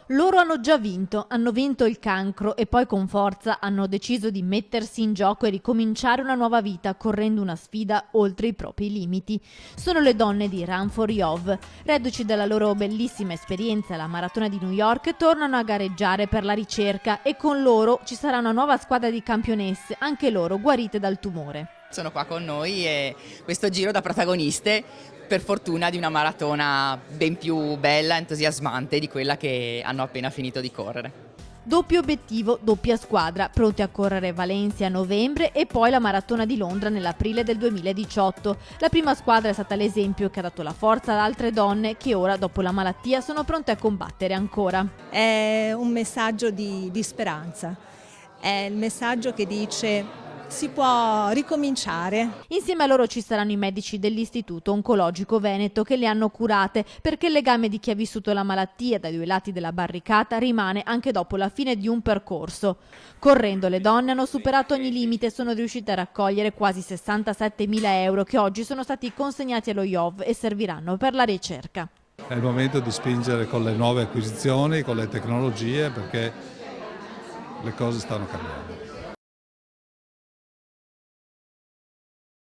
Loro hanno vinto il cancro e poi con forza hanno deciso di mettersi in gioco e ricominciare una nuova vita correndo una sfida oltre i propri limiti. Sono le donne di Run for Yov. Reduci dalla loro bellissima esperienza alla Maratona di New York, tornano a gareggiare per la ricerca e con loro ci sarà una nuova squadra di campionesse, anche loro guarite dal tumore. Sono qua con noi e questo giro da protagoniste, per fortuna, di una maratona ben più bella e entusiasmante di quella che hanno appena finito di correre. Doppio obiettivo, doppia squadra, pronti a correre Valencia a novembre e poi la Maratona di Londra nell'aprile del 2018. La prima squadra è stata l'esempio che ha dato la forza ad altre donne che ora, dopo la malattia, sono pronte a combattere ancora. È un messaggio di speranza, è il messaggio che dice si può ricominciare. Insieme a loro ci saranno i medici dell'Istituto Oncologico Veneto che le hanno curate, perché il legame di chi ha vissuto la malattia dai due lati della barricata rimane anche dopo la fine di un percorso. Correndo le donne hanno superato ogni limite e sono riuscite a raccogliere quasi 67.000 euro che oggi sono stati consegnati allo IOV e serviranno per la ricerca. È il momento di spingere con le nuove acquisizioni, con le tecnologie, perché le cose stanno cambiando.